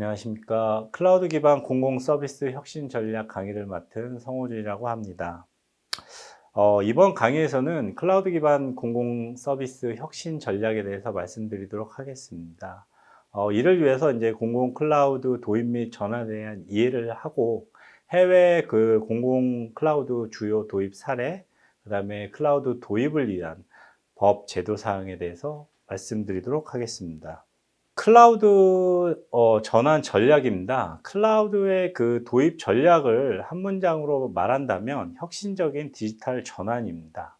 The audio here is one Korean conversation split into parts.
안녕하십니까. 클라우드 기반 공공 서비스 혁신 전략 강의를 맡은 성호준이라고 합니다. 이번 강의에서는 클라우드 기반 공공 서비스 혁신 전략에 대해서 말씀드리도록 하겠습니다. 이를 위해서 이제 공공 클라우드 도입 및 전환에 대한 이해를 하고 해외 그 공공 클라우드 주요 도입 사례, 그 다음에 클라우드 도입을 위한 법 제도 사항에 대해서 말씀드리도록 하겠습니다. 클라우드 전환 전략입니다. 클라우드의 그 도입 전략을 한 문장으로 말한다면 혁신적인 디지털 전환입니다.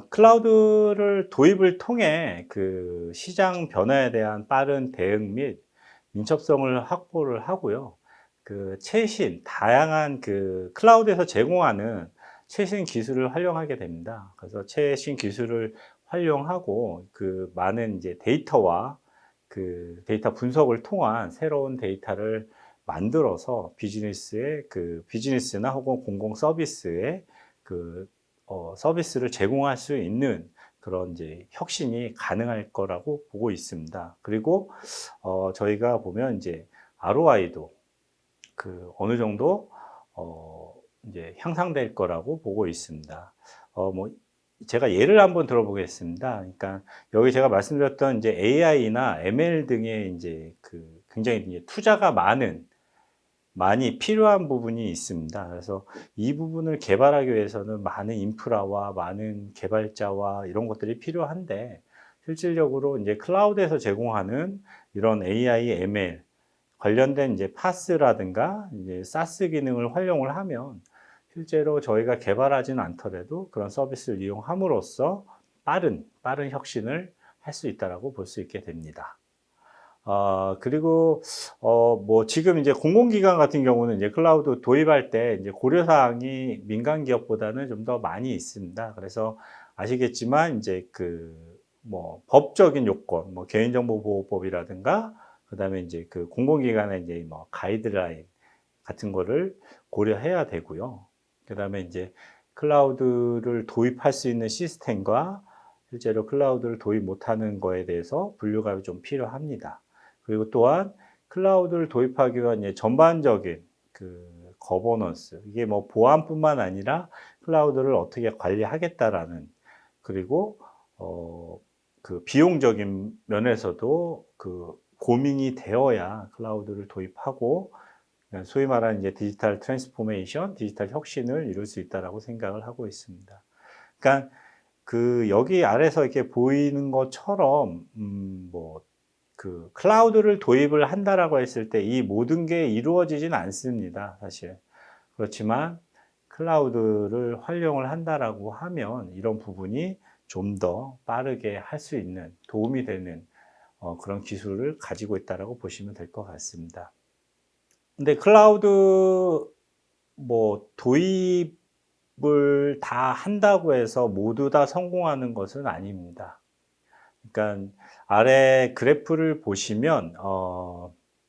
클라우드를 도입을 통해 그 시장 변화에 대한 빠른 대응 및 민첩성을 확보를 하고요. 그 최신 다양한 그 클라우드에서 제공하는 최신 기술을 활용하게 됩니다. 그래서 최신 기술을 활용하고 그 많은 이제 데이터와 그 데이터 분석을 통한 새로운 데이터를 만들어서 비즈니스나 혹은 공공 서비스에 그 서비스를 제공할 수 있는 그런 이제 혁신이 가능할 거라고 보고 있습니다. 그리고 저희가 보면 이제 ROI도 그 어느 정도 이제 향상될 거라고 보고 있습니다. 뭐 제가 예를 한번 들어보겠습니다. 그러니까 여기 제가 말씀드렸던 이제 AI나 ML 등의 이제 그 굉장히 이제 투자가 많이 필요한 부분이 있습니다. 그래서 이 부분을 개발하기 위해서는 많은 인프라와 많은 개발자와 이런 것들이 필요한데 실질적으로 이제 클라우드에서 제공하는 이런 AI, ML 관련된 이제 파스라든가 이제 사스 기능을 활용을 하면 실제로 저희가 개발하지는 않더라도 그런 서비스를 이용함으로써 빠른 혁신을 할 수 있다라고 볼 수 있게 됩니다. 그리고, 뭐, 지금 이제 공공기관 같은 경우는 이제 클라우드 도입할 때 이제 고려사항이 민간 기업보다는 좀 더 많이 있습니다. 그래서 아시겠지만, 이제 뭐, 법적인 요건, 뭐, 개인정보보호법이라든가, 그 다음에 이제 그 공공기관의 이제 뭐, 가이드라인 같은 거를 고려해야 되고요. 그 다음에 이제 클라우드를 도입할 수 있는 시스템과 실제로 클라우드를 도입 못하는 거에 대해서 분류가 좀 필요합니다. 그리고 또한 클라우드를 도입하기 위한 전반적인 그 거버넌스, 이게 뭐 보안뿐만 아니라 클라우드를 어떻게 관리하겠다라는, 그리고 그 비용적인 면에서도 그 고민이 되어야 클라우드를 도입하고 소위 말하는 이제 디지털 트랜스포메이션, 디지털 혁신을 이룰 수 있다라고 생각을 하고 있습니다. 그러니까 그 여기 아래서 이렇게 보이는 것처럼 뭐 그 클라우드를 도입을 한다라고 했을 때 이 모든 게 이루어지진 않습니다, 사실. 그렇지만 클라우드를 활용을 한다라고 하면 이런 부분이 좀 더 빠르게 할 수 있는 도움이 되는 그런 기술을 가지고 있다라고 보시면 될 것 같습니다. 근데 클라우드 뭐 도입을 다 한다고 해서 모두 다 성공하는 것은 아닙니다. 그러니까 아래 그래프를 보시면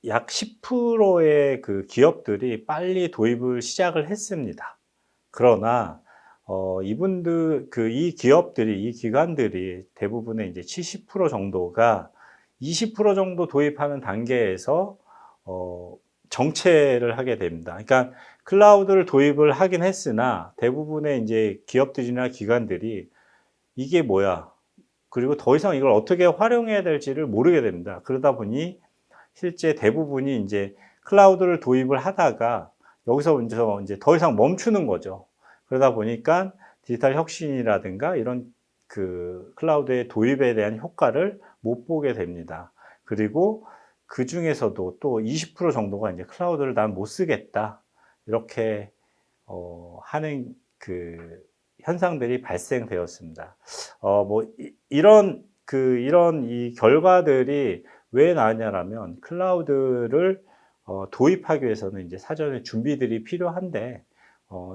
약 10%의 그 기업들이 빨리 도입을 시작을 했습니다. 그러나 이 기업들이, 이 기관들이 대부분의 이제 70% 정도가 20% 정도 도입하는 단계에서 정체를 하게 됩니다. 그러니까 클라우드를 도입을 하긴 했으나 대부분의 이제 기업들이나 기관들이 이게 뭐야? 그리고 더 이상 이걸 어떻게 활용해야 될지를 모르게 됩니다. 그러다 보니 실제 대부분이 이제 클라우드를 도입을 하다가 여기서 이제 더 이상 멈추는 거죠. 그러다 보니까 디지털 혁신이라든가 이런 그 클라우드의 도입에 대한 효과를 못 보게 됩니다. 그리고 그 중에서도 또 20% 정도가 이제 클라우드를 난 못 쓰겠다. 이렇게 하는 그 현상들이 발생되었습니다. 뭐 이런 이 결과들이 왜 나왔냐라면 클라우드를 도입하기 위해서는 이제 사전에 준비들이 필요한데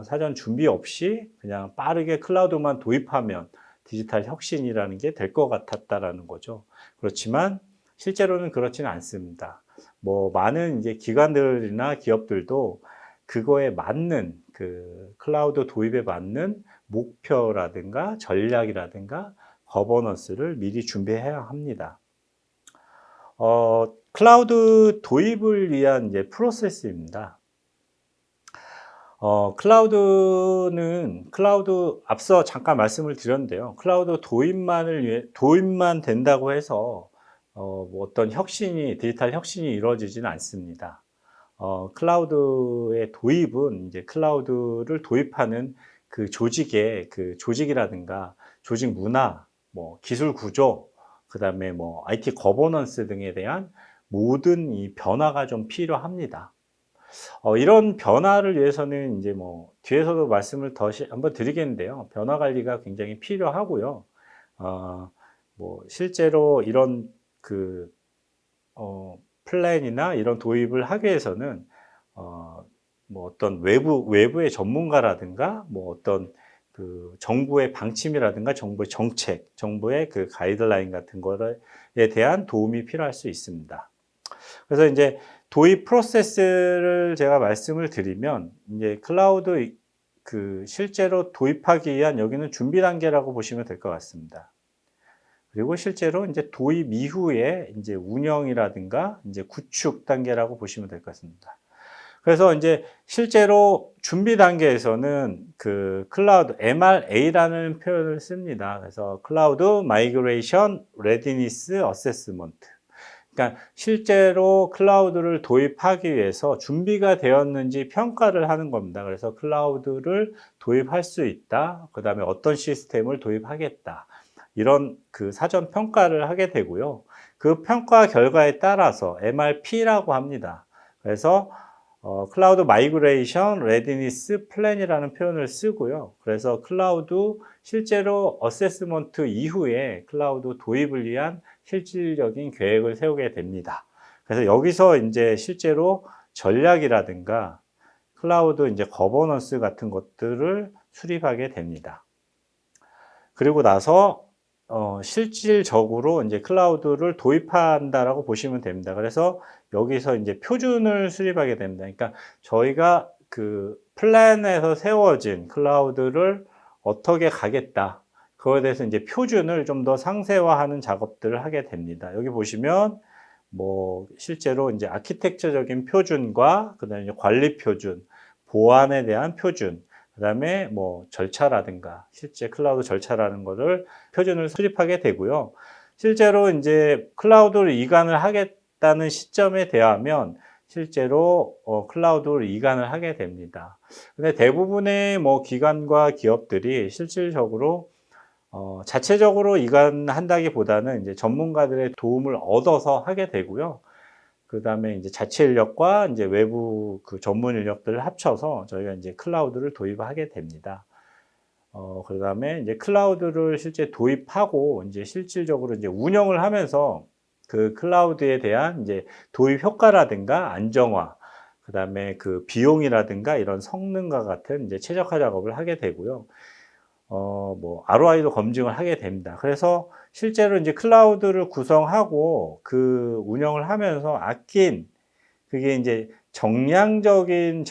사전 준비 없이 그냥 빠르게 클라우드만 도입하면 디지털 혁신이라는 게 될 것 같았다라는 거죠. 그렇지만 실제로는 그렇지는 않습니다. 뭐 많은 이제 기관들이나 기업들도 그거에 맞는 그 클라우드 도입에 맞는 목표라든가 전략이라든가 거버넌스를 미리 준비해야 합니다. 클라우드 도입을 위한 이제 프로세스입니다. 클라우드 앞서 잠깐 말씀을 드렸는데요. 클라우드 도입만 된다고 해서 뭐 어떤 디지털 혁신이 이루어지지는 않습니다. 클라우드의 도입은 이제 클라우드를 도입하는 그 조직이라든가 조직 문화, 뭐 기술 구조, 그다음에 뭐 IT 거버넌스 등에 대한 모든 이 변화가 좀 필요합니다. 이런 변화를 위해서는 이제 뭐 뒤에서도 말씀을 한번 드리겠는데요. 변화 관리가 굉장히 필요하고요. 어, 뭐 실제로 이런 그 플랜이나 이런 도입을 하기 위해서는 어, 뭐 어떤 외부의 전문가라든가 뭐 어떤 그 정부의 방침이라든가 정부의 정책, 정부의 그 가이드라인 같은 거에 대한 도움이 필요할 수 있습니다. 그래서 이제 도입 프로세스를 제가 말씀을 드리면 이제 클라우드 실제로 도입하기 위한 여기는 준비 단계라고 보시면 될 것 같습니다. 그리고 실제로 이제 도입 이후에 이제 운영이라든가 이제 구축 단계라고 보시면 될 것 같습니다. 그래서 이제 실제로 준비 단계에서는 그 클라우드 MRA라는 표현을 씁니다. 그래서 클라우드 마이그레이션 레디니스 어세스먼트. 그러니까 실제로 클라우드를 도입하기 위해서 준비가 되었는지 평가를 하는 겁니다. 그래서 클라우드를 도입할 수 있다. 그다음에 어떤 시스템을 도입하겠다. 이런 그 사전 평가를 하게 되고요. 그 평가 결과에 따라서 MRP라고 합니다. 그래서 클라우드 마이그레이션 레디니스 플랜이라는 표현을 쓰고요. 그래서 클라우드 실제로 어세스먼트 이후에 클라우드 도입을 위한 실질적인 계획을 세우게 됩니다. 그래서 여기서 이제 실제로 전략이라든가 클라우드 이제 거버넌스 같은 것들을 수립하게 됩니다. 그리고 나서 실질적으로 이제 클라우드를 도입한다라고 보시면 됩니다. 그래서 여기서 이제 표준을 수립하게 됩니다. 그러니까 저희가 그 플랜에서 세워진 클라우드를 어떻게 가겠다. 그거에 대해서 이제 표준을 좀 더 상세화하는 작업들을 하게 됩니다. 여기 보시면 뭐 실제로 이제 아키텍처적인 표준과 그다음에 관리 표준, 보안에 대한 표준, 그다음에 뭐 절차라든가 실제 클라우드 절차라는 거를 표준을 수립하게 되고요. 실제로 이제 클라우드를 이관을 하겠다는 시점에 대하면 실제로 클라우드를 이관을 하게 됩니다. 근데 대부분의 뭐 기관과 기업들이 실질적으로 자체적으로 이관한다기보다는 이제 전문가들의 도움을 얻어서 하게 되고요. 그다음에 이제 자체 인력과 이제 외부 그 전문 인력들을 합쳐서 저희가 이제 클라우드를 도입하게 됩니다. 그다음에 이제 클라우드를 실제 도입하고 이제 실질적으로 이제 운영을 하면서 그 클라우드에 대한 이제 도입 효과라든가 안정화, 그다음에 그 비용이라든가 이런 성능과 같은 이제 최적화 작업을 하게 되고요. 뭐 ROI도 검증을 하게 됩니다. 그래서 실제로 이제 클라우드를 구성하고 그 운영을 하면서 그게 이제 정량적인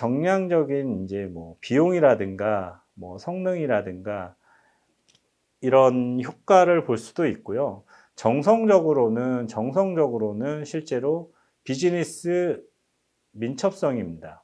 이제 뭐 비용이라든가 뭐 성능이라든가 이런 효과를 볼 수도 있고요. 정성적으로는 실제로 비즈니스 민첩성입니다.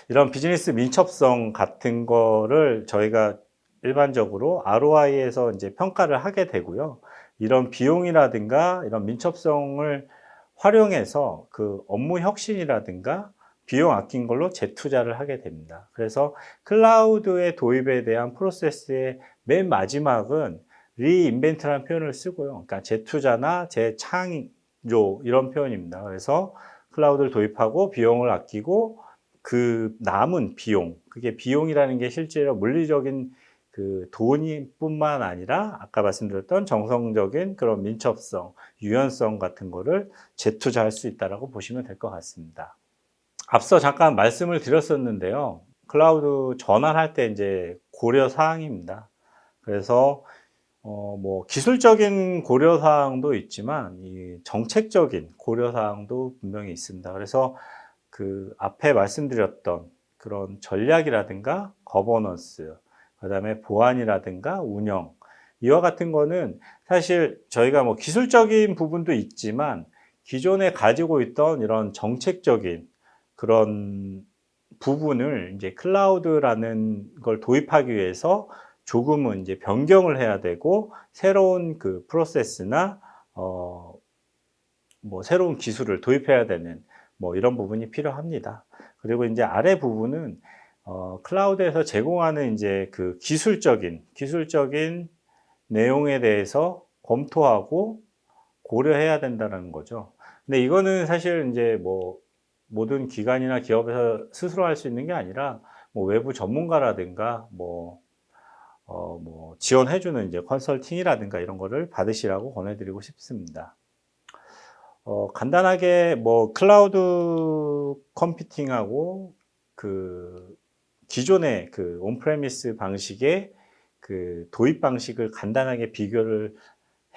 이런 비즈니스 민첩성 같은 거를 저희가 일반적으로 ROI에서 이제 평가를 하게 되고요. 이런 비용이라든가 이런 민첩성을 활용해서 그 업무 혁신이라든가 비용 아낀 걸로 재투자를 하게 됩니다. 그래서 클라우드의 도입에 대한 프로세스의 맨 마지막은 리인벤트라는 표현을 쓰고요. 그러니까 재투자나 재창조 이런 표현입니다. 그래서 클라우드를 도입하고 비용을 아끼고 그 남은 비용, 그게 비용이라는 게 실제로 물리적인 그 돈이뿐만 아니라 아까 말씀드렸던 정성적인 그런 민첩성, 유연성 같은 거를 재투자할 수 있다라고 보시면 될 것 같습니다. 앞서 잠깐 말씀을 드렸었는데요. 클라우드 전환할 때 이제 고려 사항입니다. 그래서 뭐 기술적인 고려 사항도 있지만 이 정책적인 고려 사항도 분명히 있습니다. 그래서 그 앞에 말씀드렸던 그런 전략이라든가 거버넌스, 그다음에 보안이라든가 운영 이와 같은 거는 사실 저희가 뭐 기술적인 부분도 있지만 기존에 가지고 있던 이런 정책적인 그런 부분을 이제 클라우드라는 걸 도입하기 위해서 조금은 이제 변경을 해야 되고 새로운 그 프로세스나 뭐 새로운 기술을 도입해야 되는 뭐 이런 부분이 필요합니다. 그리고 이제 아래 부분은 클라우드에서 제공하는 이제 그 기술적인 내용에 대해서 검토하고 고려해야 된다는 거죠. 근데 이거는 사실 이제 뭐 모든 기관이나 기업에서 스스로 할 수 있는 게 아니라 뭐 외부 전문가라든가 뭐 지원해주는 이제 컨설팅이라든가 이런 거를 받으시라고 권해드리고 싶습니다. 간단하게 뭐 클라우드 컴퓨팅하고 그 기존의 그 온프레미스 방식의 그 도입 방식을 간단하게 비교를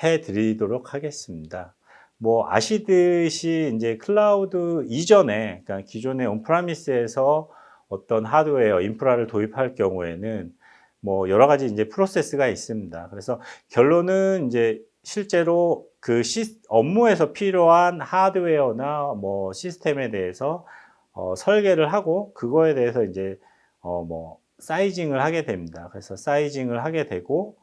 해 드리도록 하겠습니다. 뭐 아시듯이 이제 클라우드 이전에, 그러니까 기존의 온프라미스에서 어떤 하드웨어, 인프라를 도입할 경우에는 뭐 여러 가지 이제 프로세스가 있습니다. 그래서 결론은 이제 실제로 그 업무에서 필요한 하드웨어나 뭐 시스템에 대해서 설계를 하고 그거에 대해서 이제 뭐 사이징을 하게 됩니다. 그래서 사이징을 하게 되고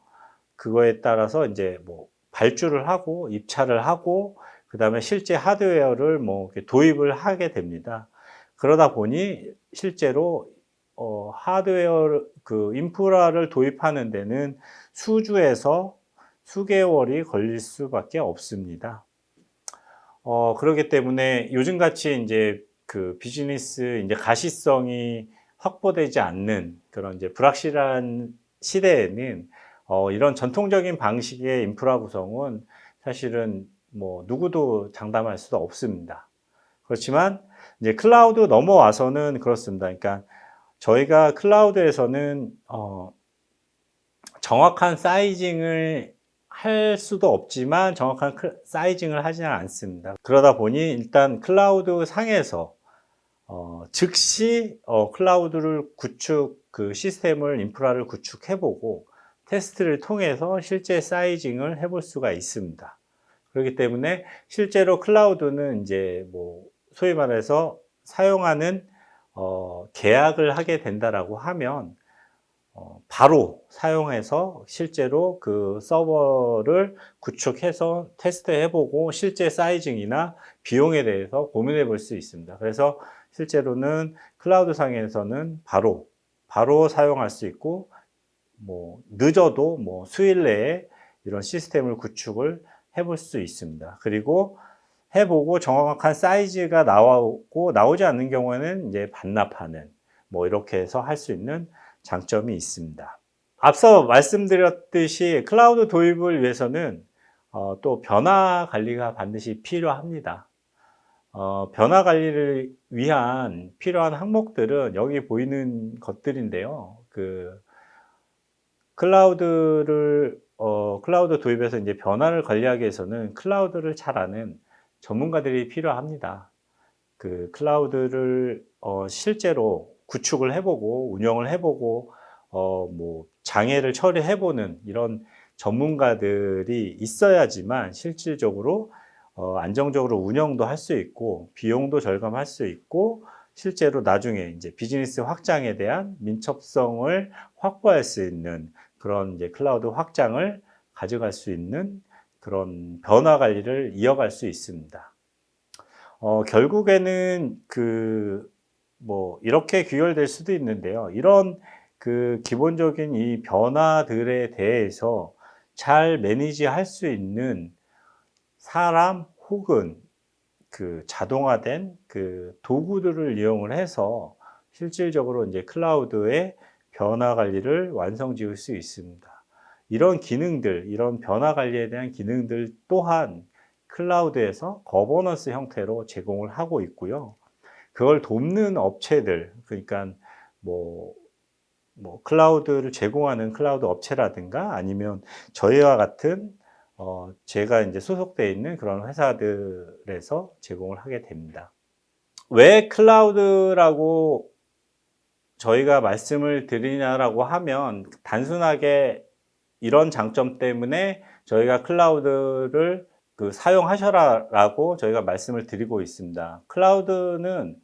그거에 따라서 이제 뭐 발주를 하고 입찰을 하고 그다음에 실제 하드웨어를 뭐 도입을 하게 됩니다. 그러다 보니 실제로 하드웨어 그 인프라를 도입하는 데는 수주에서 수개월이 걸릴 수밖에 없습니다. 그렇기 때문에 요즘같이 이제 그 비즈니스 이제 가시성이 확보되지 않는 그런 이제 불확실한 시대에는 이런 전통적인 방식의 인프라 구성은 사실은 뭐 누구도 장담할 수 없습니다. 그렇지만 이제 클라우드 넘어와서는 그렇습니다. 그러니까 저희가 클라우드에서는 정확한 사이징을 할 수도 없지만 정확한 사이징을 하지는 않습니다. 그러다 보니 일단 클라우드 상에서 즉시 클라우드를 그 시스템을 인프라를 구축해보고 테스트를 통해서 실제 사이징을 해볼 수가 있습니다. 그렇기 때문에 실제로 클라우드는 이제 뭐 소위 말해서 사용하는 계약을 하게 된다라고 하면 바로 사용해서 실제로 그 서버를 구축해서 테스트해보고 실제 사이징이나 비용에 대해서 고민해 볼 수 있습니다. 그래서 실제로는 클라우드 상에서는 바로 사용할 수 있고 뭐 늦어도 뭐 수일 내에 이런 시스템을 구축을 해볼 수 있습니다. 그리고 해보고 정확한 사이즈가 나오고 나오지 않는 경우에는 이제 반납하는 뭐 이렇게 해서 할 수 있는 장점이 있습니다. 앞서 말씀드렸듯이 클라우드 도입을 위해서는 또 변화 관리가 반드시 필요합니다. 변화 관리를 위한 필요한 항목들은 여기 보이는 것들인데요. 그 클라우드 도입에서 이제 변화를 관리하기 위해서는 클라우드를 잘 아는 전문가들이 필요합니다. 그 클라우드를 실제로 구축을 해보고 운영을 해보고 뭐 장애를 처리해보는 이런 전문가들이 있어야지만 실질적으로 안정적으로 운영도 할 수 있고 비용도 절감할 수 있고 실제로 나중에 이제 비즈니스 확장에 대한 민첩성을 확보할 수 있는 그런 이제 클라우드 확장을 가져갈 수 있는 그런 변화 관리를 이어갈 수 있습니다. 결국에는 뭐 이렇게 귀결될 수도 있는데요. 이런 그 기본적인 이 변화들에 대해서 잘 매니지할 수 있는 사람 혹은 그 자동화된 그 도구들을 이용을 해서 실질적으로 이제 클라우드의 변화 관리를 완성 지을 수 있습니다. 이런 기능들, 이런 변화 관리에 대한 기능들 또한 클라우드에서 거버넌스 형태로 제공을 하고 있고요. 그걸 돕는 업체들, 그러니까 뭐 클라우드를 제공하는 클라우드 업체라든가 아니면 저희와 같은 제가 이제 소속되어 있는 그런 회사들에서 제공을 하게 됩니다. 왜 클라우드라고 저희가 말씀을 드리냐라고 하면 단순하게 이런 장점 때문에 저희가 클라우드를 사용하셔라라고 저희가 말씀을 드리고 있습니다. 클라우드는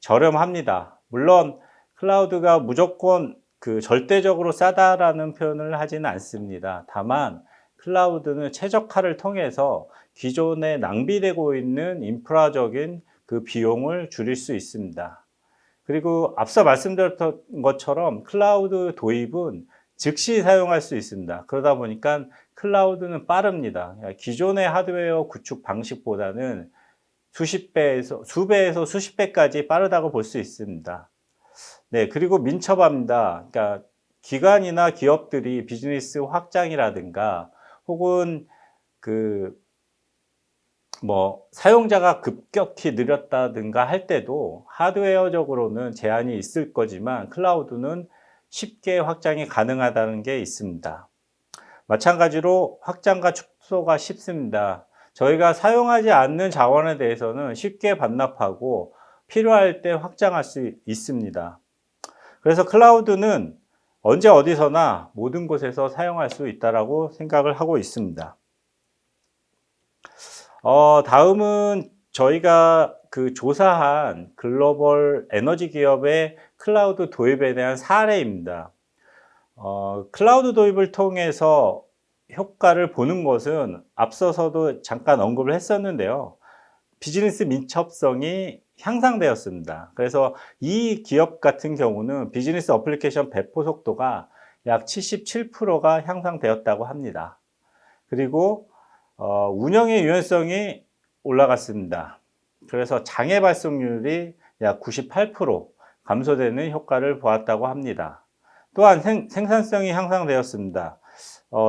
저렴합니다. 물론 클라우드가 무조건 절대적으로 싸다라는 표현을 하지는 않습니다. 다만 클라우드는 최적화를 통해서 기존에 낭비되고 있는 인프라적인 그 비용을 줄일 수 있습니다. 그리고 앞서 말씀드렸던 것처럼 클라우드 도입은 즉시 사용할 수 있습니다. 그러다 보니까 클라우드는 빠릅니다. 기존의 하드웨어 구축 방식보다는 수배에서 수십 배까지 빠르다고 볼 수 있습니다. 네, 그리고 민첩합니다. 그러니까 기관이나 기업들이 비즈니스 확장이라든가 혹은 사용자가 급격히 늘었다든가 할 때도 하드웨어적으로는 제한이 있을 거지만 클라우드는 쉽게 확장이 가능하다는 게 있습니다. 마찬가지로 확장과 축소가 쉽습니다. 저희가 사용하지 않는 자원에 대해서는 쉽게 반납하고 필요할 때 확장할 수 있습니다. 그래서 클라우드는 언제 어디서나 모든 곳에서 사용할 수 있다고 생각을 하고 있습니다. 다음은 저희가 조사한 글로벌 에너지 기업의 클라우드 도입에 대한 사례입니다. 클라우드 도입을 통해서 효과를 보는 것은 앞서서도 잠깐 언급을 했었는데요. 비즈니스 민첩성이 향상되었습니다. 그래서 이 기업 같은 경우는 비즈니스 어플리케이션 배포 속도가 약 77%가 향상되었다고 합니다. 그리고 운영의 유연성이 올라갔습니다. 그래서 장애 발생률이 약 98% 감소되는 효과를 보았다고 합니다. 또한 생산성이 향상되었습니다.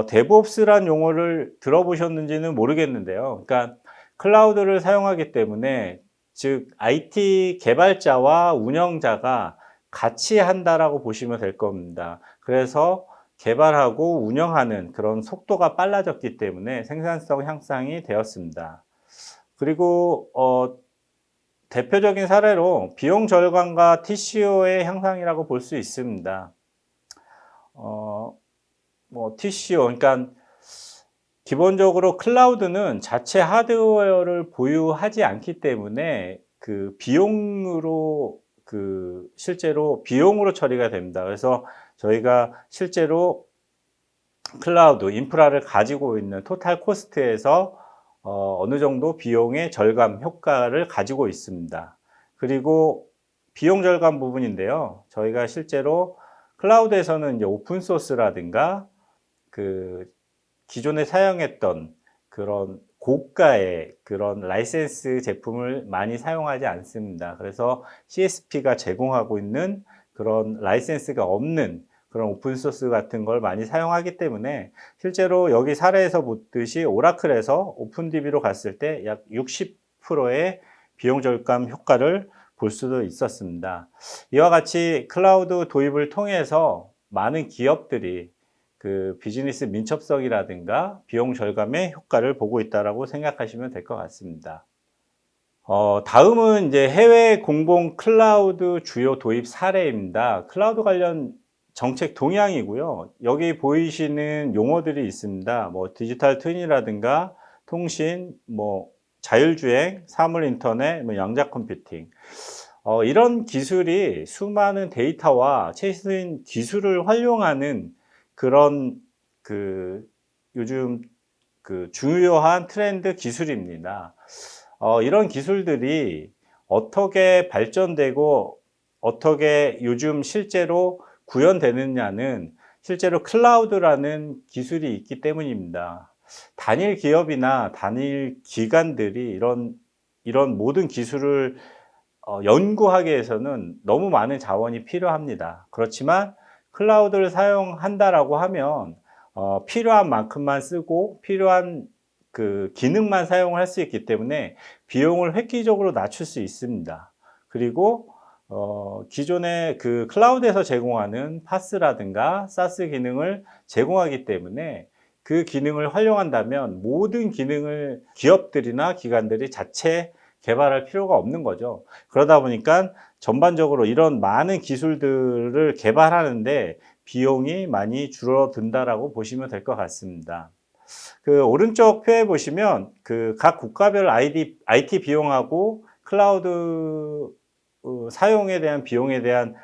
데브옵스란 용어를 들어보셨는지는 모르겠는데요. 그러니까 클라우드를 사용하기 때문에 즉 IT 개발자와 운영자가 같이 한다라고 보시면 될 겁니다. 그래서 개발하고 운영하는 그런 속도가 빨라졌기 때문에 생산성 향상이 되었습니다. 그리고 대표적인 사례로 비용 절감과 TCO의 향상이라고 볼 수 있습니다. TCO, 그러니까 기본적으로 클라우드는 자체 하드웨어를 보유하지 않기 때문에 비용으로 실제로 비용으로 처리가 됩니다. 그래서 저희가 실제로 클라우드 인프라를 가지고 있는 토탈 코스트에서 어느 정도 비용의 절감 효과를 가지고 있습니다. 그리고 비용 절감 부분인데요. 저희가 실제로 클라우드에서는 이제 오픈 소스라든가 기존에 사용했던 그런 고가의 그런 라이센스 제품을 많이 사용하지 않습니다. 그래서 CSP가 제공하고 있는 그런 라이센스가 없는 그런 오픈소스 같은 걸 많이 사용하기 때문에 실제로 여기 사례에서 보듯이 오라클에서 오픈DB로 갔을 때 약 60%의 비용 절감 효과를 볼 수도 있었습니다. 이와 같이 클라우드 도입을 통해서 많은 기업들이 비즈니스 민첩성이라든가 비용 절감의 효과를 보고 있다고 생각하시면 될 것 같습니다. 다음은 이제 해외 공공 클라우드 주요 도입 사례입니다. 클라우드 관련 정책 동향이고요. 여기 보이시는 용어들이 있습니다. 디지털 트윈이라든가 통신, 자율주행, 사물 인터넷, 양자 컴퓨팅. 이런 기술이 수많은 데이터와 최신 기술을 활용하는 그런 요즘 중요한 트렌드 기술입니다. 이런 기술들이 어떻게 발전되고 어떻게 요즘 실제로 구현되느냐는 실제로 클라우드라는 기술이 있기 때문입니다. 단일 기업이나 단일 기관들이 이런 모든 기술을 연구하기 위해서는 너무 많은 자원이 필요합니다. 그렇지만 클라우드를 사용한다라고 하면 필요한 만큼만 쓰고 필요한 기능만 사용할 수 있기 때문에 비용을 획기적으로 낮출 수 있습니다. 그리고 기존의 클라우드에서 제공하는 파스라든가 사스 기능을 제공하기 때문에 그 기능을 활용한다면 모든 기능을 기업들이나 기관들이 자체 개발할 필요가 없는 거죠. 그러다 보니까 전반적으로 이런 많은 기술들을 개발하는데 비용이 많이 줄어든다라고 보시면 될 것 같습니다. 그 오른쪽 표에 보시면 그 각 국가별 IT 비용하고 클라우드 사용에 대한 비용에 대한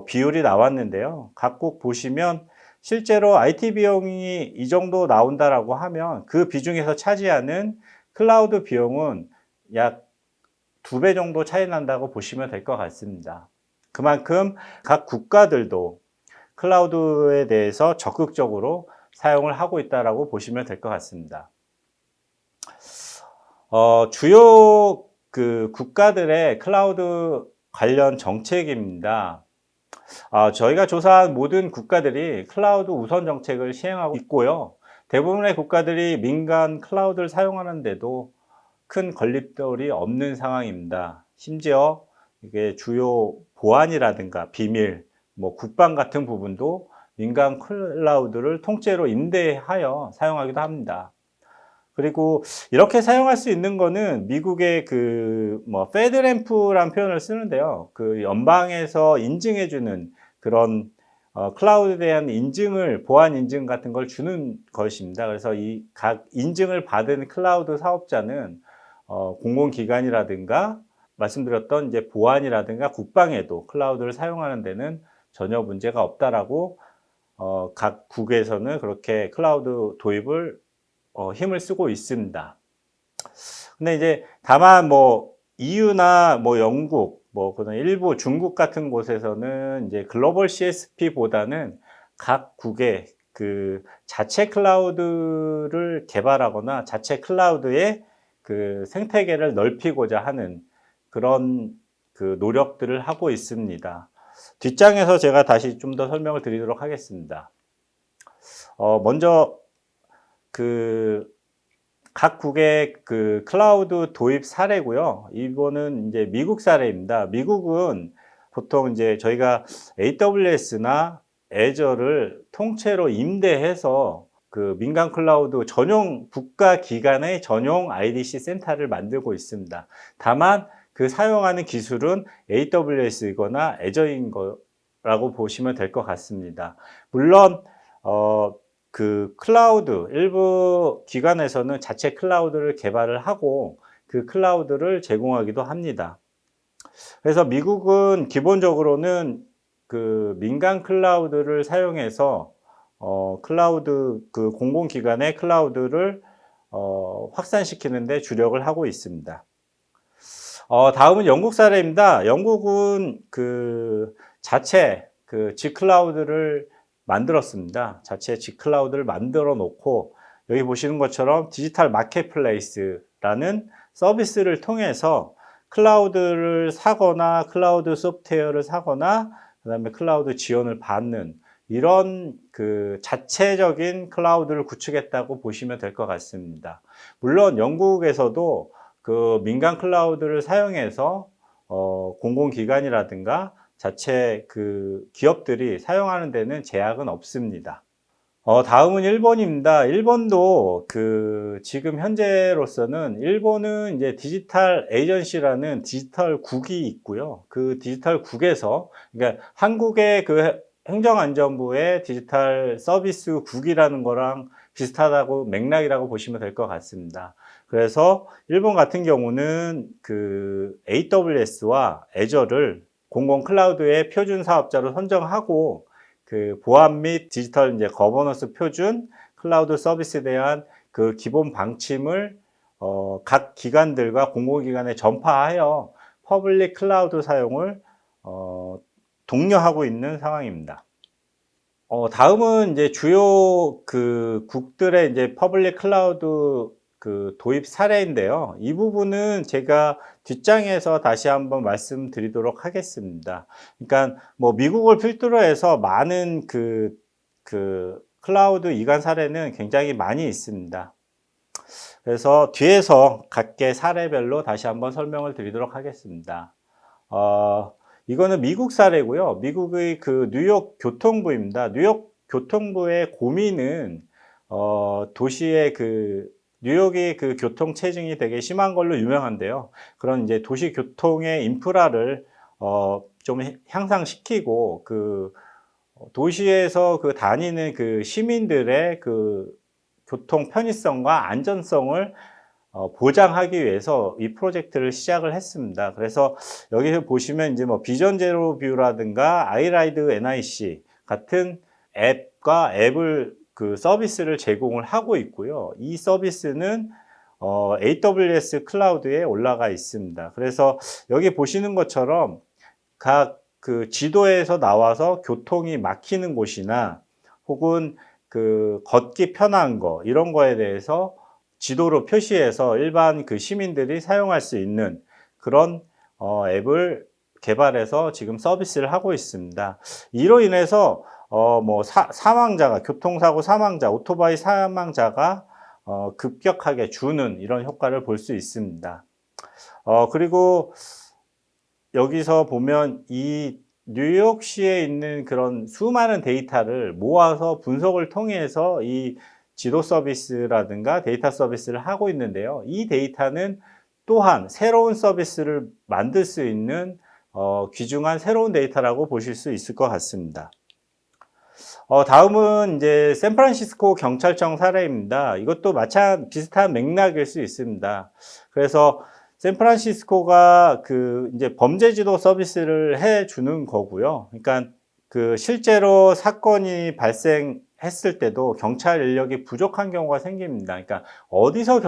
비율이 나왔는데요. 각국 보시면 실제로 IT 비용이 이 정도 나온다라고 하면 그 비중에서 차지하는 클라우드 비용은 약 2배 정도 차이 난다고 보시면 될 것 같습니다. 그만큼 각 국가들도 클라우드에 대해서 적극적으로 사용을 하고 있다고 보시면 될 것 같습니다. 주요 그 국가들의 클라우드 관련 정책입니다. 저희가 조사한 모든 국가들이 클라우드 우선 정책을 시행하고 있고요. 대부분의 국가들이 민간 클라우드를 사용하는데도 큰 걸림돌이 없는 상황입니다. 심지어 이게 주요 보안이라든가 비밀, 뭐 국방 같은 부분도 민간 클라우드를 통째로 임대하여 사용하기도 합니다. 그리고 이렇게 사용할 수 있는 거는 미국의 페드램프라는 표현을 쓰는데요. 그 연방에서 인증해주는 그런 클라우드에 대한 인증을, 보안 인증 같은 걸 주는 것입니다. 그래서 이 각 인증을 받은 클라우드 사업자는 공공기관이라든가 말씀드렸던 이제 보안이라든가 국방에도 클라우드를 사용하는 데는 전혀 문제가 없다라고 각 국에서는 그렇게 클라우드 도입을 힘을 쓰고 있습니다. 근데 이제 다만 EU나 영국, 그런 일부 중국 같은 곳에서는 이제 글로벌 CSP보다는 각 국의 그 자체 클라우드를 개발하거나 자체 클라우드의 그 생태계를 넓히고자 하는 그런 그 노력들을 하고 있습니다. 뒷장에서 제가 다시 좀 더 설명을 드리도록 하겠습니다. 먼저 각국의 그 클라우드 도입 사례고요. 이거는 이제 미국 사례입니다. 미국은 보통 이제 저희가 AWS나 애저를 통째로 임대해서 그 민간 클라우드 전용 국가 기관의 전용 IDC 센터를 만들고 있습니다. 다만 그 사용하는 기술은 AWS이거나 애저인 거라고 보시면 될 것 같습니다. 물론 그 클라우드 일부 기관에서는 자체 클라우드를 개발을 하고 그 클라우드를 제공하기도 합니다. 그래서 미국은 기본적으로는 그 민간 클라우드를 사용해서 클라우드 그 공공기관의 클라우드를 확산시키는 데 주력을 하고 있습니다. 다음은 영국 사례입니다. 영국은 그 자체 그 G클라우드를 만들었습니다. 자체 G클라우드를 만들어 놓고 여기 보시는 것처럼 디지털 마켓플레이스라는 서비스를 통해서 클라우드를 사거나 클라우드 소프트웨어를 사거나 그다음에 클라우드 지원을 받는 이런 그 자체적인 클라우드를 구축했다고 보시면 될 것 같습니다. 물론 영국에서도 그 민간 클라우드를 사용해서 공공기관이라든가 자체 그 기업들이 사용하는 데는 제약은 없습니다. 다음은 일본입니다. 일본도 그 지금 현재로서는 일본은 이제 디지털 에이전시라는 디지털 국이 있고요. 그 디지털 국에서 그러니까 한국의 그 행정안전부의 디지털 서비스 국이라는 거랑 비슷하다고 맥락이라고 보시면 될 것 같습니다. 그래서 일본 같은 경우는 그 AWS와 애저를 공공 클라우드의 표준 사업자로 선정하고 그 보안 및 디지털 이제 거버넌스 표준 클라우드 서비스에 대한 그 기본 방침을 각 기관들과 공공기관에 전파하여 퍼블릭 클라우드 사용을 독려하고 있는 상황입니다. 다음은 이제 주요 그 국들의 이제 퍼블릭 클라우드 그 도입 사례인데요. 이 부분은 제가 뒷장에서 다시 한번 말씀드리도록 하겠습니다. 그러니까 미국을 필두로 해서 많은 그 클라우드 이관 사례는 굉장히 많이 있습니다. 그래서 뒤에서 각계 사례별로 다시 한번 설명을 드리도록 하겠습니다. 이거는 미국 사례고요. 미국의 그 뉴욕 교통부입니다. 뉴욕 교통부의 고민은 도시의 그 뉴욕이 그 교통 체증이 되게 심한 걸로 유명한데요. 그런 이제 도시 교통의 인프라를 좀 향상시키고 도시에서 그 다니는 그 시민들의 그 교통 편의성과 안전성을 보장하기 위해서 이 프로젝트를 시작을 했습니다. 그래서 여기서 보시면 이제 뭐 비전 제로 뷰라든가 아이라이드 NIC 같은 앱과 앱을 그 서비스를 제공을 하고 있고요. 이 서비스는 AWS 클라우드에 올라가 있습니다. 그래서 여기 보시는 것처럼 각 그 지도에서 나와서 교통이 막히는 곳이나 혹은 그 걷기 편한 거 이런 거에 대해서 지도로 표시해서 일반 그 시민들이 사용할 수 있는 그런 앱을 개발해서 지금 서비스를 하고 있습니다. 이로 인해서 뭐 사망자가 교통사고 사망자, 오토바이 사망자가 급격하게 주는 이런 효과를 볼 수 있습니다. 그리고 여기서 보면 이 뉴욕시에 있는 그런 수많은 데이터를 모아서 분석을 통해서 이 지도 서비스라든가 데이터 서비스를 하고 있는데요. 이 데이터는 또한 새로운 서비스를 만들 수 있는 귀중한 새로운 데이터라고 보실 수 있을 것 같습니다. 다음은 이제 샌프란시스코 경찰청 사례입니다. 이것도 비슷한 맥락일 수 있습니다. 그래서 샌프란시스코가 그 이제 범죄 지도 서비스를 해 주는 거고요. 그러니까 그 실제로 사건이 발생했을 때도 경찰 인력이 부족한 경우가 생깁니다. 그러니까 어디서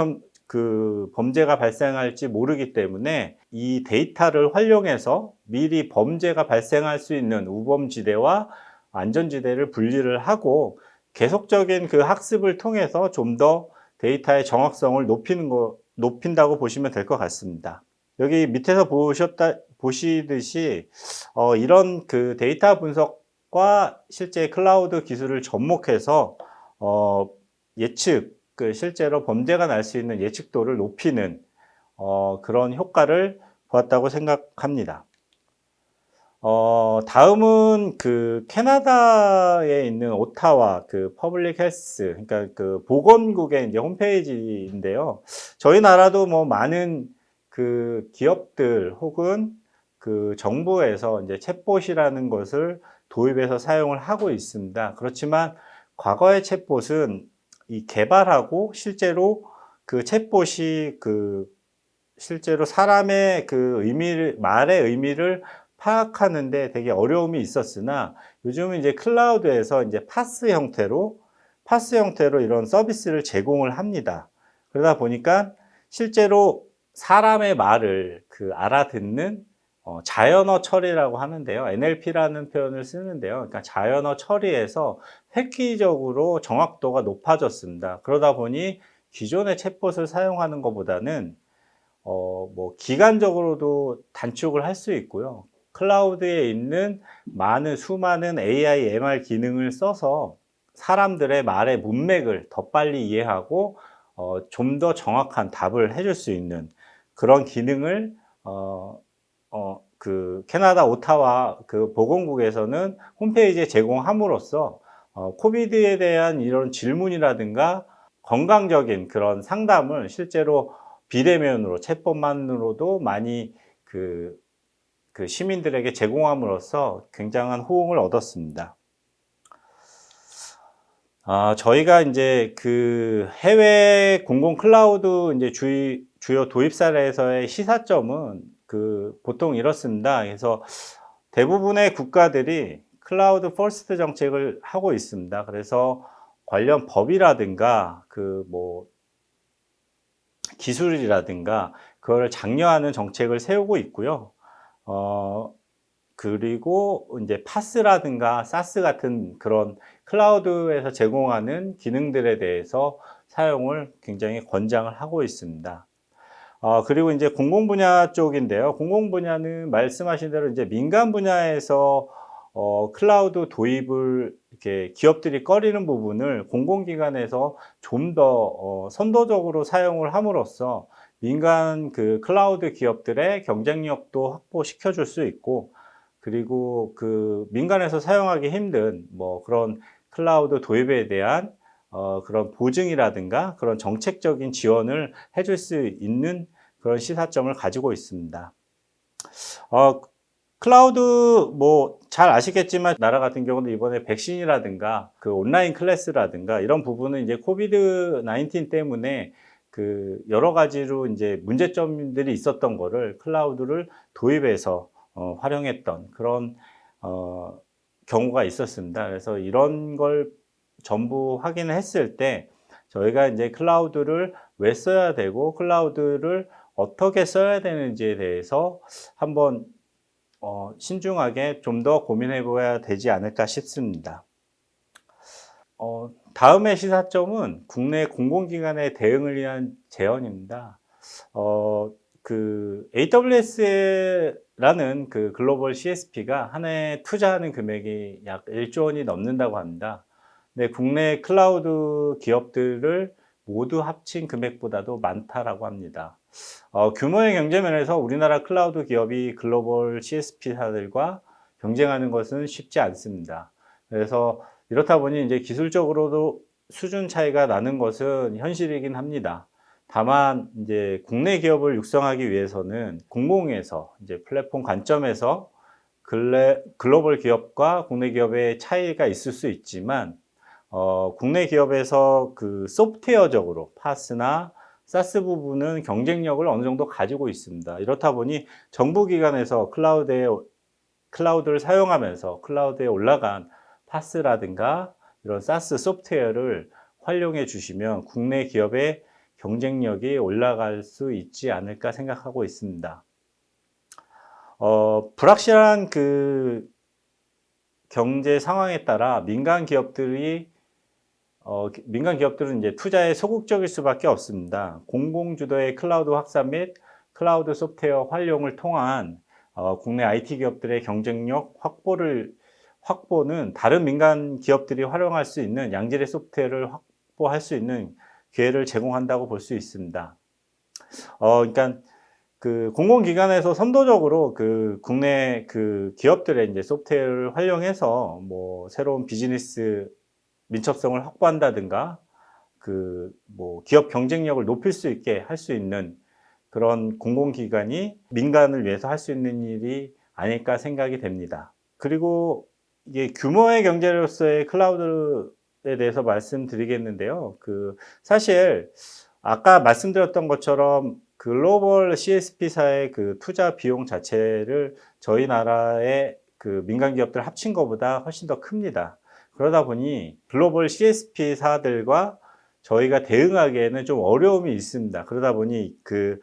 그 범죄가 발생할지 모르기 때문에 이 데이터를 활용해서 미리 범죄가 발생할 수 있는 우범지대와 안전지대를 분리를 하고 계속적인 그 학습을 통해서 좀 더 데이터의 정확성을 높인다고 보시면 될 것 같습니다. 여기 밑에서 보시듯이 이런 그 데이터 분석과 실제 클라우드 기술을 접목해서 실제로 범죄가 날 수 있는 예측도를 높이는 그런 효과를 보았다고 생각합니다. 다음은 그 캐나다에 있는 오타와 그 퍼블릭 헬스, 그러니까 그 보건국의 이제 홈페이지인데요. 저희 나라도 뭐 많은 그 기업들 혹은 그 정부에서 이제 챗봇이라는 것을 도입해서 사용을 하고 있습니다. 그렇지만 과거의 챗봇은 이 개발하고 실제로 그 챗봇이 실제로 사람의 그 말의 의미를 파악하는데 되게 어려움이 있었으나 요즘은 이제 클라우드에서 이제 파스 형태로 이런 서비스를 제공을 합니다. 그러다 보니까 실제로 사람의 말을 그 알아듣는 자연어 처리라고 하는데요. NLP라는 표현을 쓰는데요. 그러니까 자연어 처리에서 획기적으로 정확도가 높아졌습니다. 그러다 보니 기존의 챗봇을 사용하는 것보다는 뭐 기간적으로도 단축을 할 수 있고요. 클라우드에 있는 수많은 AI, MR 기능을 써서 사람들의 말의 문맥을 더 빨리 이해하고 좀 더 정확한 답을 해줄 수 있는 그런 기능을 그 캐나다 오타와 그 보건국에서는 홈페이지에 제공함으로써 코비드에 대한 이런 질문이라든가 건강적인 그런 상담을 실제로 비대면으로 챗봇만으로도 많이 그 시민들에게 제공함으로써 굉장한 호응을 얻었습니다. 저희가 이제 그 해외 공공 클라우드 이제 주요 도입 사례에서의 시사점은 보통 이렇습니다. 그래서 대부분의 국가들이 클라우드 퍼스트 정책을 하고 있습니다. 그래서 관련 법이라든가 뭐 기술이라든가 그걸 장려하는 정책을 세우고 있고요. 그리고 이제 파스라든가 사스 같은 그런 클라우드에서 제공하는 기능들에 대해서 사용을 굉장히 권장을 하고 있습니다. 그리고 이제 공공 분야 쪽인데요. 공공 분야는 말씀하신 대로 이제 민간 분야에서 클라우드 도입을 이렇게 기업들이 꺼리는 부분을 공공기관에서 좀 더 선도적으로 사용을 함으로써 민간 그 클라우드 기업들의 경쟁력도 확보시켜 줄 수 있고, 그리고 그 민간에서 사용하기 힘든 뭐 그런 클라우드 도입에 대한 그런 보증이라든가 그런 정책적인 지원을 해줄 수 있는 그런 시사점을 가지고 있습니다. 클라우드 뭐 잘 아시겠지만 나라 같은 경우는 이번에 백신이라든가 그 온라인 클래스라든가 이런 부분은 이제 코비드 19 때문에 그 여러 가지로 이제 문제점들이 있었던 거를 클라우드를 도입해서 활용했던 그런 어 경우가 있었습니다. 그래서 이런 걸 전부 확인을 했을 때 저희가 이제 클라우드를 왜 써야 되고 클라우드를 어떻게 써야 되는지에 대해서 한번 신중하게 좀 더 고민해 봐야 되지 않을까 싶습니다. 다음의 시사점은 국내 공공기관의 대응을 위한 제언입니다. AWS라는 그 글로벌 CSP가 한 해에 투자하는 금액이 약 1조 원이 넘는다고 합니다. 근데 국내 클라우드 기업들을 모두 합친 금액보다도 많다라고 합니다. 규모의 경제면에서 우리나라 클라우드 기업이 글로벌 CSP사들과 경쟁하는 것은 쉽지 않습니다. 그래서 이렇다 보니 이제 기술적으로도 수준 차이가 나는 것은 현실이긴 합니다. 다만 이제 국내 기업을 육성하기 위해서는 공공에서 이제 플랫폼 관점에서 글로벌 기업과 국내 기업의 차이가 있을 수 있지만 국내 기업에서 그 소프트웨어적으로 파스나 사스 부분은 경쟁력을 어느 정도 가지고 있습니다. 이렇다 보니 정부 기관에서 클라우드를 사용하면서 클라우드에 올라간 파스라든가 이런 사스 소프트웨어를 활용해 주시면 국내 기업의 경쟁력이 올라갈 수 있지 않을까 생각하고 있습니다. 불확실한 그 경제 상황에 따라 민간 기업들은 이제 투자에 소극적일 수밖에 없습니다. 공공 주도의 클라우드 확산 및 클라우드 소프트웨어 활용을 통한 국내 IT 기업들의 경쟁력 확보는 다른 민간 기업들이 활용할 수 있는 양질의 소프트웨어를 확보할 수 있는 기회를 제공한다고 볼 수 있습니다. 그러니까 그 공공기관에서 선도적으로 그 국내 그 기업들의 이제 소프트웨어를 활용해서 뭐 새로운 비즈니스 민첩성을 확보한다든가 그 뭐 기업 경쟁력을 높일 수 있게 할 수 있는 그런 공공기관이 민간을 위해서 할 수 있는 일이 아닐까 생각이 됩니다. 그리고 이게 규모의 경제로서의 클라우드에 대해서 말씀드리겠는데요. 그 사실 아까 말씀드렸던 것처럼 글로벌 CSP사의 그 투자 비용 자체를 저희 나라의 그 민간 기업들 합친 것보다 훨씬 더 큽니다. 그러다 보니 글로벌 CSP사들과 저희가 대응하기에는 좀 어려움이 있습니다. 그러다 보니 그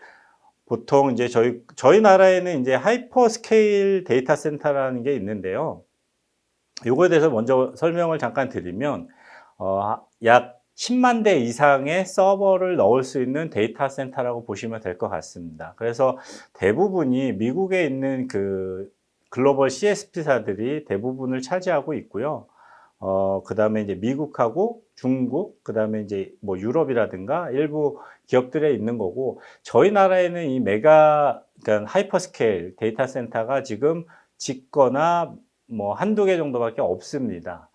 보통 이제 저희 나라에는 이제 하이퍼 스케일 데이터 센터라는 게 있는데요. 요거에 대해서 먼저 설명을 잠깐 드리면 약 10만 대 이상의 서버를 넣을 수 있는 데이터 센터라고 보시면 될 것 같습니다. 그래서 대부분이 미국에 있는 그 글로벌 CSP사들이 대부분을 차지하고 있고요. 그 다음에 이제 미국하고 중국, 그 다음에 이제 뭐 유럽이라든가 일부 기업들에 있는 거고, 저희 나라에는 그러니까 하이퍼스케일 데이터 센터가 지금 짓거나 뭐 한두 개 정도밖에 없습니다.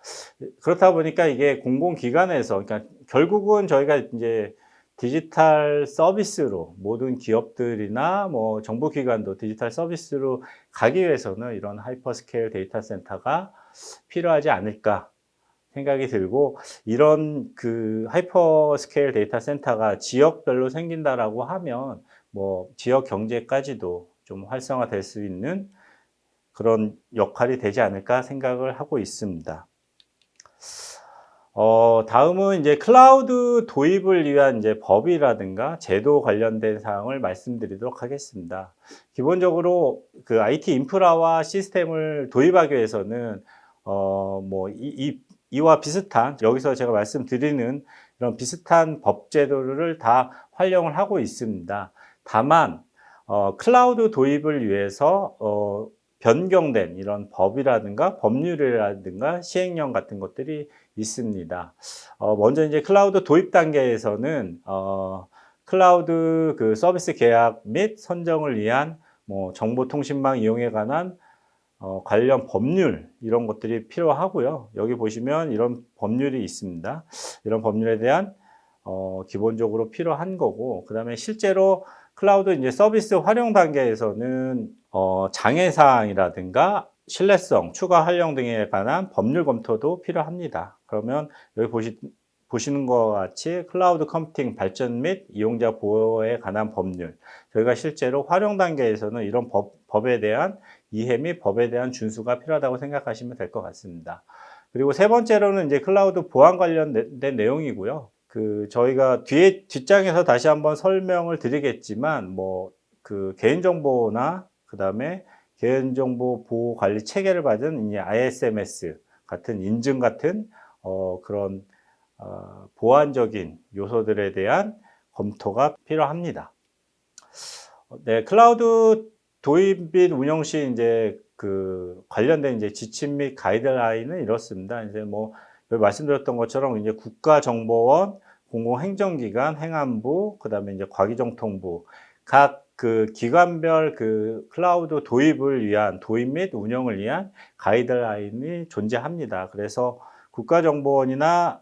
그렇다 보니까 이게 공공기관에서, 그러니까 결국은 저희가 이제 디지털 서비스로 모든 기업들이나 뭐 정부기관도 디지털 서비스로 가기 위해서는 이런 하이퍼스케일 데이터 센터가 필요하지 않을까 생각이 들고, 이런 그 하이퍼스케일 데이터 센터가 지역별로 생긴다라고 하면 뭐 지역 경제까지도 좀 활성화될 수 있는 그런 역할이 되지 않을까 생각을 하고 있습니다. 다음은 이제 클라우드 도입을 위한 이제 법이라든가 제도 관련된 사항을 말씀드리도록 하겠습니다. 기본적으로 그 IT 인프라와 시스템을 도입하기 위해서는 뭐 이와 비슷한, 여기서 제가 말씀드리는 이런 비슷한 법 제도를 다 활용을 하고 있습니다. 다만 클라우드 도입을 위해서 변경된 이런 법이라든가 법률이라든가 시행령 같은 것들이 있습니다. 먼저 이제 클라우드 도입 단계에서는 클라우드 그 서비스 계약 및 선정을 위한 뭐 정보통신망 이용에 관한 관련 법률 이런 것들이 필요하고요. 여기 보시면 이런 법률이 있습니다. 이런 법률에 대한 기본적으로 필요한 거고, 그다음에 실제로 클라우드 이제 서비스 활용 단계에서는 장애사항이라든가 신뢰성, 추가 활용 등에 관한 법률 검토도 필요합니다. 그러면 여기 보시는 것 같이 클라우드 컴퓨팅 발전 및 이용자 보호에 관한 법률, 저희가 실제로 활용 단계에서는 이런 법에 대한 이해 및 법에 대한 준수가 필요하다고 생각하시면 될 것 같습니다. 그리고 세 번째로는 이제 클라우드 보안 관련된 내용이고요. 저희가 뒷장에서 다시 한번 설명을 드리겠지만, 개인정보나 그다음에 개인정보 보호 관리 체계를 받은 이 ISMS 같은 인증 같은 그런 보안적인 요소들에 대한 검토가 필요합니다. 네, 클라우드 도입 및 운영 시 이제 관련된 이제 지침 및 가이드라인은 이렇습니다. 이제 여기 말씀드렸던 것처럼 이제 국가정보원, 공공행정기관, 행안부, 그다음에 이제 과기정통부 각 기관별 클라우드 도입 및 운영을 위한 가이드라인이 존재합니다. 그래서 국가정보원에서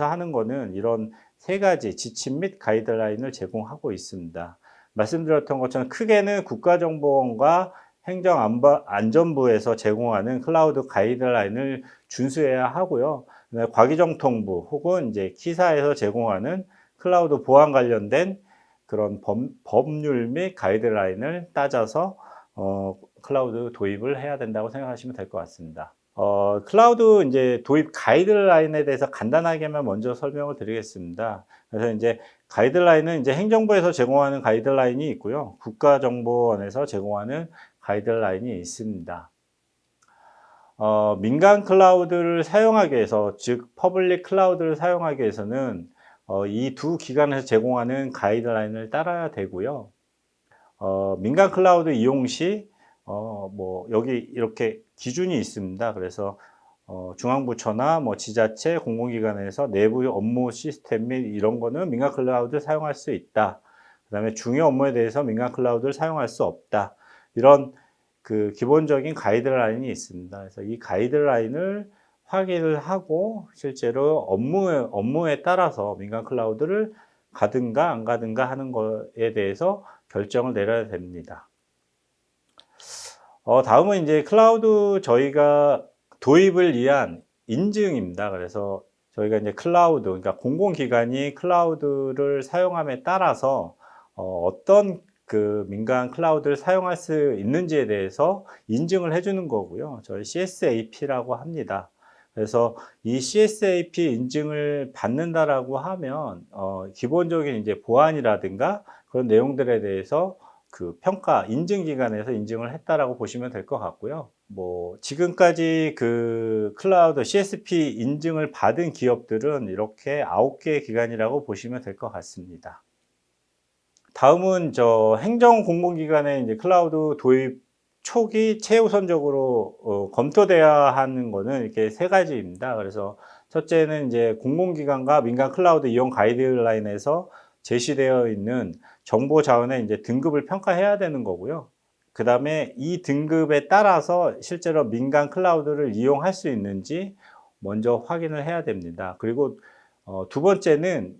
하는 거는 이런 세 가지 지침 및 가이드라인을 제공하고 있습니다. 말씀드렸던 것처럼 크게는 국가정보원과 행정안전부에서 제공하는 클라우드 가이드라인을 준수해야 하고요. 과기정통부 혹은 이제 키사에서 제공하는 클라우드 보안 관련된 그런 법률 및 가이드라인을 따져서 클라우드 도입을 해야 된다고 생각하시면 될 것 같습니다. 클라우드 이제 도입 가이드라인에 대해서 간단하게만 먼저 설명을 드리겠습니다. 그래서 이제 가이드라인은 이제 행정부에서 제공하는 가이드라인이 있고요. 국가정보원에서 제공하는 가이드라인이 있습니다. 민간 클라우드를 사용하기 위해서, 즉 퍼블릭 클라우드를 사용하기 위해서는 이 두 기관에서 제공하는 가이드라인을 따라야 되고요. 민간 클라우드 이용 시 여기 이렇게 기준이 있습니다. 그래서 중앙부처나 지자체, 공공기관에서 내부 업무 시스템 및 이런 거는 민간 클라우드를 사용할 수 있다. 그다음에 중요 업무에 대해서 민간 클라우드를 사용할 수 없다. 이런 기본적인 가이드라인이 있습니다. 그래서 이 가이드라인을 확인을 하고 실제로 업무에 따라서 민간 클라우드를 가든가 안 가든가 하는 거에 대해서 결정을 내려야 됩니다. 다음은 이제 클라우드 저희가 도입을 위한 인증입니다. 그래서 저희가 이제 그러니까 공공기관이 클라우드를 사용함에 따라서 어떤 민간 클라우드를 사용할 수 있는지에 대해서 인증을 해주는 거고요. 저희 CSAP라고 합니다. 그래서 이 CSAP 인증을 받는다라고 하면 기본적인 이제 보안이라든가 그런 내용들에 대해서 평가 인증기관에서 인증을 했다라고 보시면 될 것 같고요. 지금까지 클라우드 CSP 인증을 받은 기업들은 이렇게 9개의 기관이라고 보시면 될 것 같습니다. 다음은 행정공공기관의 이제 클라우드 도입 초기 최우선적으로 검토돼야 하는 거는 이렇게 세 가지입니다. 그래서 첫째는 이제 공공기관과 민간 클라우드 이용 가이드라인에서 제시되어 있는 정보 자원의 이제 등급을 평가해야 되는 거고요. 그 다음에 이 등급에 따라서 실제로 민간 클라우드를 이용할 수 있는지 먼저 확인을 해야 됩니다. 그리고 두 번째는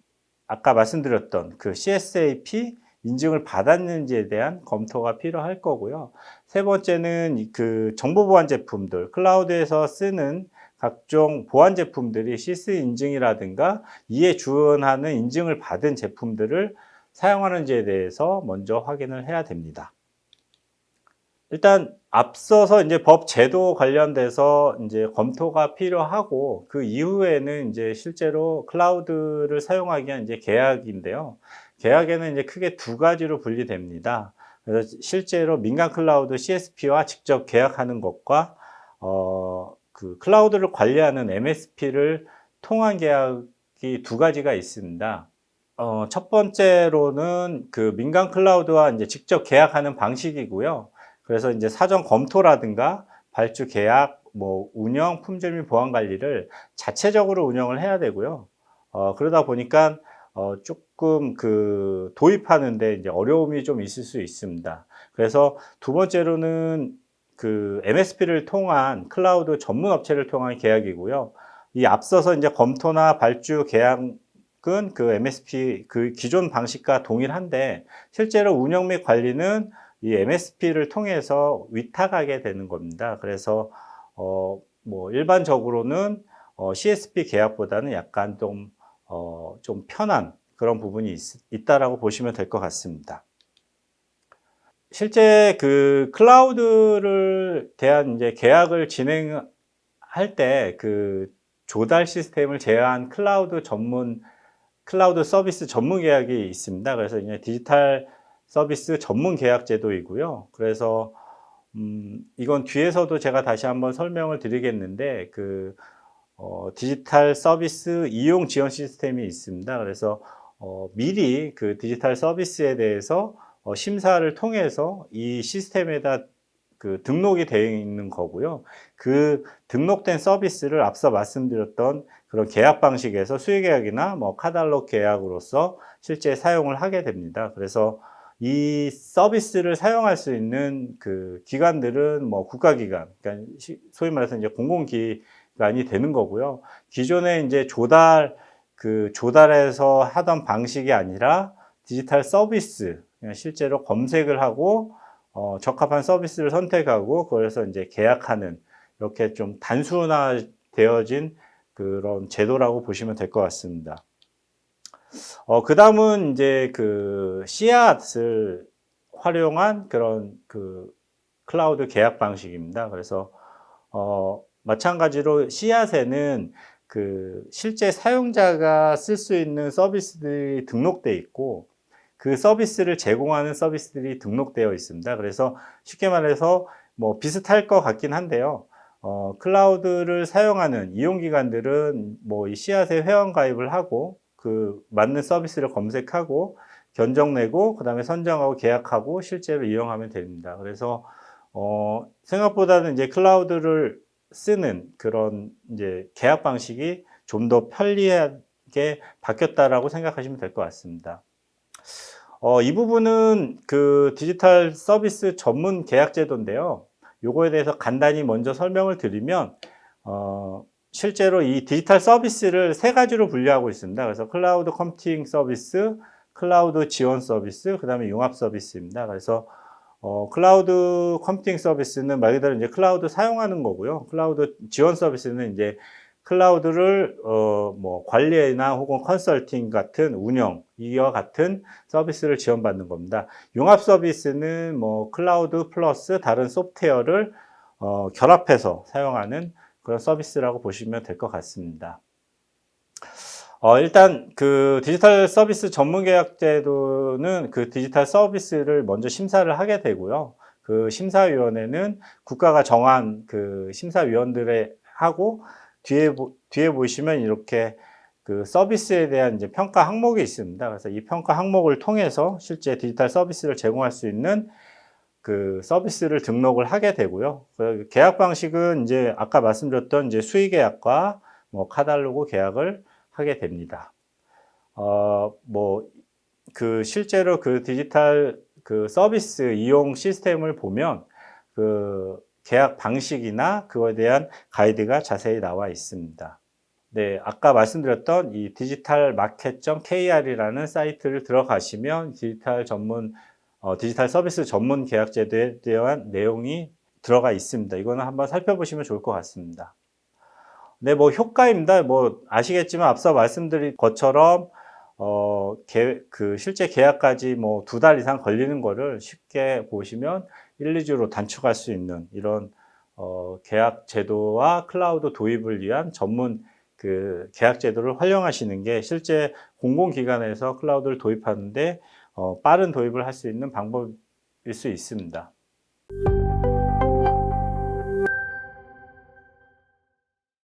아까 말씀드렸던 CSAP 인증을 받았는지에 대한 검토가 필요할 거고요. 세 번째는 정보 보안 제품들, 클라우드에서 쓰는 각종 보안 제품들이 시스 인증이라든가 이에 준하는 인증을 받은 제품들을 사용하는지에 대해서 먼저 확인을 해야 됩니다. 일단 앞서서 이제 법 제도 관련돼서 이제 검토가 필요하고 그 이후에는 이제 실제로 클라우드를 사용하기 위한 이제 계약인데요. 계약에는 이제 크게 두 가지로 분리됩니다. 그래서 실제로 민간 클라우드 CSP와 직접 계약하는 것과 클라우드를 관리하는 MSP를 통한 계약이 두 가지가 있습니다. 첫 번째로는 민간 클라우드와 이제 직접 계약하는 방식이고요. 그래서 이제 사전 검토라든가 발주 계약, 운영, 품질 및 보안 관리를 자체적으로 운영을 해야 되고요. 그러다 보니까 조금 도입하는데 이제 어려움이 좀 있을 수 있습니다. 그래서 두 번째로는 MSP를 통한 클라우드 전문 업체를 통한 계약이고요. 이 앞서서 이제 검토나 발주 계약은 MSP 기존 방식과 동일한데 실제로 운영 및 관리는 이 MSP를 통해서 위탁하게 되는 겁니다. 그래서 뭐 일반적으로는 CSP 계약보다는 약간 좀 편한 그런 부분이 있다라고 보시면 될 것 같습니다. 실제 그 클라우드를 대한 이제 계약을 진행할 때 그 조달 시스템을 제어한 클라우드 서비스 전문 계약이 있습니다. 그래서 이제 디지털 서비스 전문 계약 제도이고요. 그래서 이건 뒤에서도 제가 다시 한번 설명을 드리겠는데 디지털 서비스 이용 지원 시스템이 있습니다. 그래서 미리 그 디지털 서비스에 대해서 심사를 통해서 이 시스템에다 그 등록이 되어 있는 거고요. 그 등록된 서비스를 앞서 말씀드렸던 그런 계약 방식에서 수익계약이나 뭐 카탈로그 계약으로서 실제 사용을 하게 됩니다. 그래서 이 서비스를 사용할 수 있는 그 기관들은 뭐 국가기관, 그러니까 소위 말해서 이제 공공기관이 되는 거고요. 기존에 이제 조달해서 하던 방식이 아니라 디지털 서비스, 실제로 검색을 하고 적합한 서비스를 선택하고 그래서 이제 계약하는 이렇게 좀 단순화되어진 그런 제도라고 보시면 될 것 같습니다. 그 다음은 이제 그 씨앗을 활용한 그런 그 클라우드 계약 방식입니다. 그래서 마찬가지로 씨앗에는 그 실제 사용자가 쓸 수 있는 서비스들이 등록되어 있고 그 서비스를 제공하는 서비스들이 등록되어 있습니다. 그래서 쉽게 말해서 뭐 비슷할 것 같긴 한데요. 클라우드를 사용하는 이용기관들은 뭐 이 씨앗에 회원 가입을 하고 그 맞는 서비스를 검색하고 견적 내고 그 다음에 선정하고 계약하고 실제로 이용하면 됩니다. 그래서 생각보다는 이제 클라우드를 쓰는 그런 이제 계약 방식이 좀 더 편리하게 바뀌었다라고 생각하시면 될 것 같습니다. 이 부분은 그 디지털 서비스 전문 계약 제도인데요. 요거에 대해서 간단히 먼저 설명을 드리면, 실제로 이 디지털 서비스를 세 가지로 분류하고 있습니다. 그래서 클라우드 컴퓨팅 서비스, 클라우드 지원 서비스, 그 다음에 융합 서비스입니다. 그래서 클라우드 컴퓨팅 서비스는 말 그대로 이제 클라우드 사용하는 거고요. 클라우드 지원 서비스는 이제 클라우드를 뭐 관리나 혹은 컨설팅 같은 운영 이와 같은 서비스를 지원받는 겁니다. 융합 서비스는 뭐 클라우드 플러스 다른 소프트웨어를 결합해서 사용하는 그런 서비스라고 보시면 될 것 같습니다. 일단 그 디지털 서비스 전문 계약 제도는 그 디지털 서비스를 먼저 심사를 하게 되고요. 그 심사위원회는 국가가 정한 그 심사위원들의 하고 뒤에 보시면 이렇게 그 서비스에 대한 이제 평가 항목이 있습니다. 그래서 이 평가 항목을 통해서 실제 디지털 서비스를 제공할 수 있는 그 서비스를 등록을 하게 되고요. 그 계약 방식은 이제 아까 말씀드렸던 이제 수의 계약과 뭐 카탈로그 계약을 하게 됩니다. 뭐 그 실제로 그 디지털 그 서비스 이용 시스템을 보면 그 계약 방식이나 그거에 대한 가이드가 자세히 나와 있습니다. 네, 아까 말씀드렸던 이 digitalmarket.kr이라는 사이트를 들어가시면 디지털 서비스 전문 계약 제도에 대한 내용이 들어가 있습니다. 이거는 한번 살펴보시면 좋을 것 같습니다. 네, 뭐 효과입니다. 뭐 아시겠지만 앞서 말씀드린 것처럼 그 실제 계약까지 뭐 2달 이상 걸리는 거를 쉽게 보시면 1, 2주로 단축할 수 있는 이런 계약 제도와 클라우드 도입을 위한 전문 그 계약 제도를 활용하시는 게 실제 공공기관에서 클라우드를 도입하는데 빠른 도입을 할 수 있는 방법일 수 있습니다.